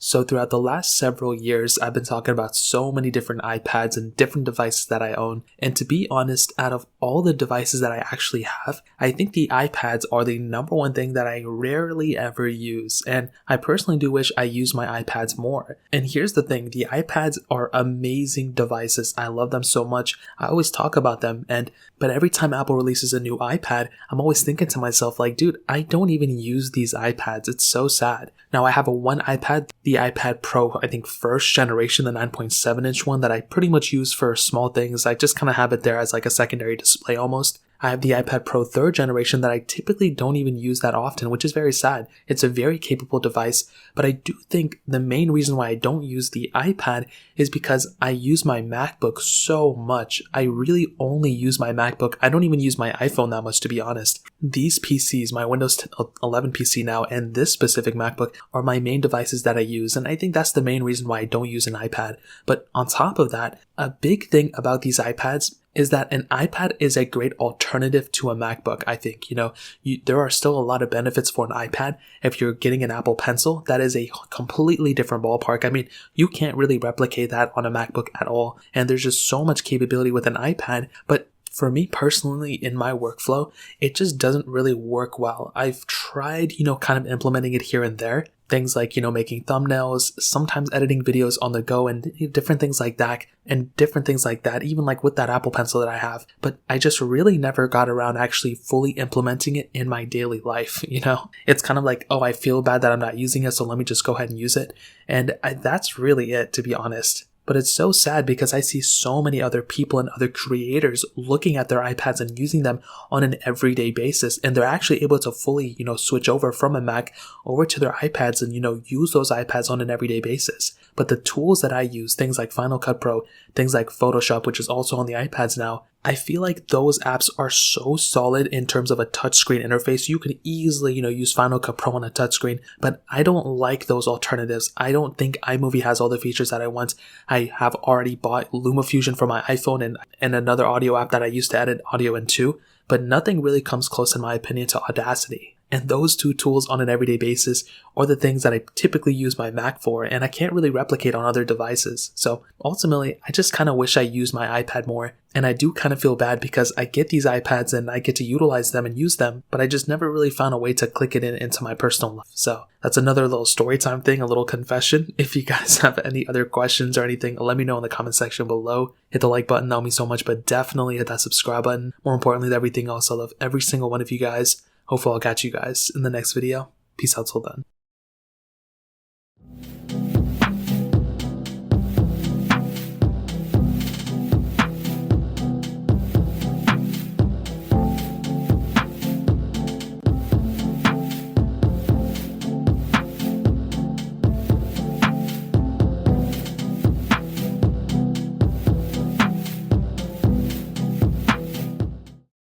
So throughout the last several years, I've been talking about so many different iPads and different devices that I own. And to be honest, out of all the devices that I actually have, I think the iPads are the number one thing that I rarely ever use. And I personally do wish I used my iPads more. And here's the thing, the iPads are amazing devices. I love them so much. I always talk about them. But every time Apple releases a new iPad, I'm always thinking to myself like, dude, I don't even use these iPads. It's so sad. Now I have one iPad, the iPad Pro, I think first generation, the 9.7 inch one that I pretty much use for small things. I just kind of have it there as like a secondary display almost. I have the iPad Pro 3rd generation that I typically don't even use that often, which is very sad. It's a very capable device, but I do think the main reason why I don't use the iPad is because I use my MacBook so much. I really only use my MacBook. I don't even use my iPhone that much, to be honest. These PCs, my Windows 11 PC now and this specific MacBook, are my main devices that I use, and I think that's the main reason why I don't use an iPad. But on top of that, a big thing about these iPads is that an iPad is a great alternative to a MacBook, I think. There are still a lot of benefits for an iPad. If you're getting an Apple Pencil, that is a completely different ballpark. I mean, you can't really replicate that on a MacBook at all. And there's just so much capability with an iPad, but for me personally, in my workflow, it just doesn't really work well. I've tried, kind of implementing it here and there. Things like, making thumbnails, sometimes editing videos on the go and different things like that, even like with that Apple Pencil that I have. But I just really never got around actually fully implementing it in my daily life, It's kind of like, oh, I feel bad that I'm not using it, so let me just go ahead and use it. And that's really it, to be honest. But it's so sad because I see so many other people and other creators looking at their iPads and using them on an everyday basis. And they're actually able to fully, switch over from a Mac over to their iPads and, use those iPads on an everyday basis. But the tools that I use, things like Final Cut Pro, things like Photoshop, which is also on the iPads now, I feel like those apps are so solid in terms of a touchscreen interface. You could easily, use Final Cut Pro on a touchscreen, but I don't like those alternatives. I don't think iMovie has all the features that I want. I have already bought LumaFusion for my iPhone and another audio app that I use to edit audio into, but nothing really comes close, in my opinion, to Audacity. And those two tools on an everyday basis are the things that I typically use my Mac for, and I can't really replicate on other devices. So ultimately, I just kind of wish I used my iPad more. And I do kind of feel bad because I get these iPads and I get to utilize them and use them, but I just never really found a way to click it into my personal life. So that's another little story time thing, a little confession. If you guys have any other questions or anything, let me know in the comment section below. Hit the like button, that would mean so much, but definitely hit that subscribe button. More importantly than everything else, I love every single one of you guys. Hopefully I'll catch you guys in the next video. Peace out till then.